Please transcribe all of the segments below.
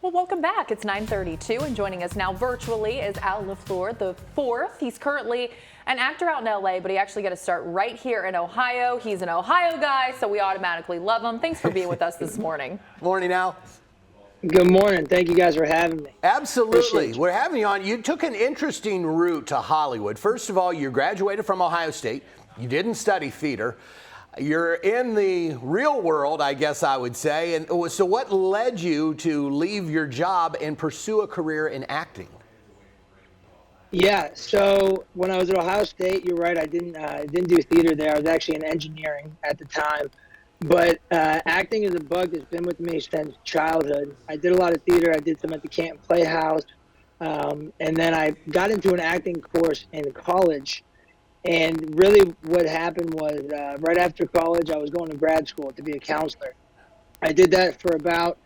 Well, welcome back. It's 9:32, and joining us now virtually is Al Lafleur, the fourth. He's currently an actor out in LA, but he actually got to start right here in Ohio. He's an Ohio guy, so we automatically love him. Thanks for being with us this morning. Morning, Al. Good morning. Thank you guys for having me. Absolutely. We're having you on. You took an interesting route to Hollywood. First of all, you graduated from Ohio State. You didn't study theater. You're in the real world, I guess I would say. And so what led you to leave your job and pursue a career in acting? Yeah, so when I was at Ohio State, you're right, I didn't do theater there. I was actually in engineering at the time. But acting is a bug that's been with me since childhood. I did a lot of theater. I did some at the Canton Playhouse. And then I got into an acting course in college. And really what happened was right after college, I was going to grad school to be a counselor. I did that for about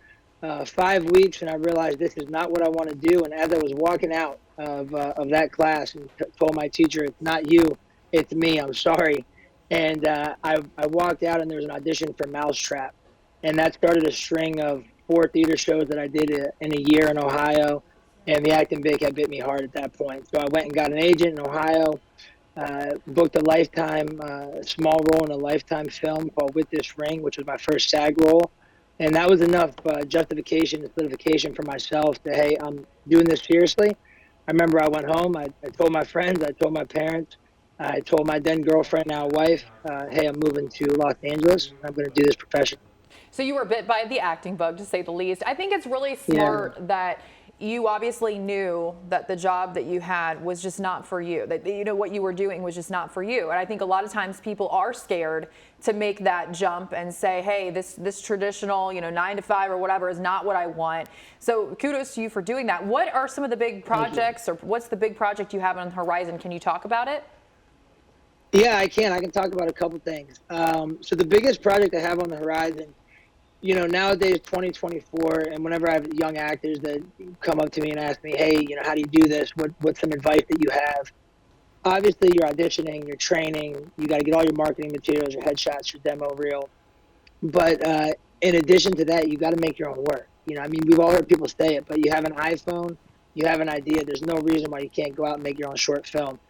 5 weeks, and I realized this is not what I want to do. And as I was walking out of that class and told my teacher, it's not you, it's me, I'm sorry. And I walked out, and there was an audition for Mousetrap. And that started a string of 4 theater shows that I did in a year in Ohio. And the acting bug had bit me hard at that point. So I went and got an agent in Ohio. Booked a small role in a Lifetime film called With This Ring, which was my first SAG role. And that was enough justification and solidification for myself to, hey, I'm doing this seriously. I remember I went home, I told my friends, I told my parents, I told my then girlfriend, now wife, hey, I'm moving to Los Angeles. I'm going to do this professionally. So you were bit by the acting bug, to say the least. I think it's really smart that you obviously knew that the job that you had was just not for you, that what you were doing was just not for you. And I think a lot of times people are scared to make that jump and say, hey, this traditional 9 to 5 or whatever is not what I want. So kudos to you for doing that. What are some of the big projects, or what's the big project you have on the horizon? Can you talk about it? Yeah, I can talk about a couple things. So the biggest project I have on the horizon, nowadays, 2024, and whenever I have young actors that come up to me and ask me, hey, how do you do this? What's some advice that you have? Obviously, you're auditioning, you're training, you got to get all your marketing materials, your headshots, your demo reel. But in addition to that, you got to make your own work. We've all heard people say it, but you have an iPhone, you have an idea. There's no reason why you can't go out and make your own short film.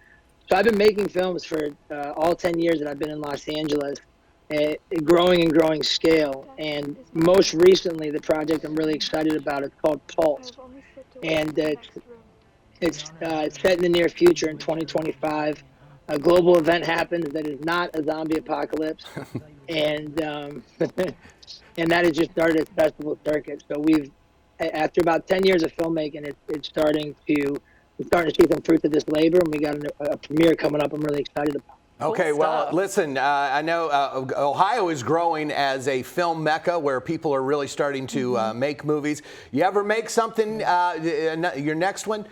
So I've been making films for all 10 years that I've been in Los Angeles. Growing and growing scale, and most recently the project I'm really excited about is called Pulse, and it's set in the near future in 2025. A global event happens that is not a zombie apocalypse, and that has just started its festival circuit. So after about 10 years of filmmaking, we're starting to see some fruits of this labor, and we got a premiere coming up I'm really excited about. Okay, well, listen, I know Ohio is growing as a film mecca where people are really starting to make movies. You ever make something, your next one?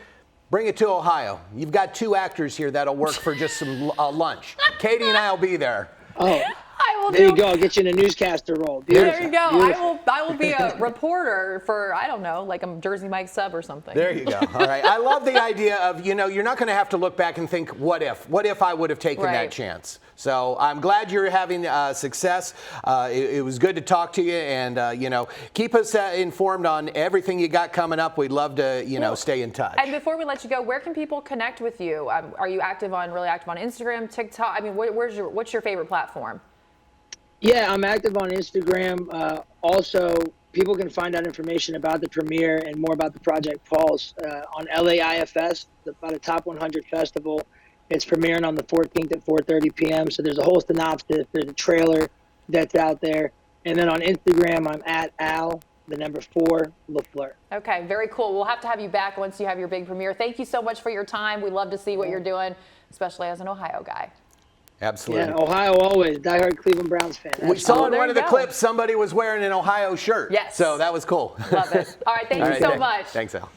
Bring it to Ohio. You've got 2 actors here that'll work for just some lunch. Katie and I will be there. Oh. There you go. I'll get you in a newscaster role. Beautiful. There you go. Beautiful. I will be a reporter for, I don't know, like a Jersey Mike sub or something. There you go. All right. I love the idea of, you're not going to have to look back and think, what if I would have taken that chance? So I'm glad you're having success. It was good to talk to you, and, keep us informed on everything you got coming up. We'd love to, stay in touch. And before we let you go, where can people connect with you? Are you really active on Instagram, TikTok? What's your favorite platform? Yeah, I'm active on Instagram. Also, people can find out information about the premiere and more about the Project Pulse on LAIFS, about a top 100 festival. It's premiering on the 14th at 4:30 p.m. So there's a whole synopsis. There's a trailer that's out there. And then on Instagram, I'm at Al, the number 4, Lafleur. Okay, very cool. We'll have to have you back once you have your big premiere. Thank you so much for your time. We love to see what you're doing, especially as an Ohio guy. Absolutely. Yeah, Ohio always. Diehard Cleveland Browns fan. We saw in one of the clips somebody was wearing an Ohio shirt. Yes. So that was cool. Love it. All right, thank you so much. Thanks, Al.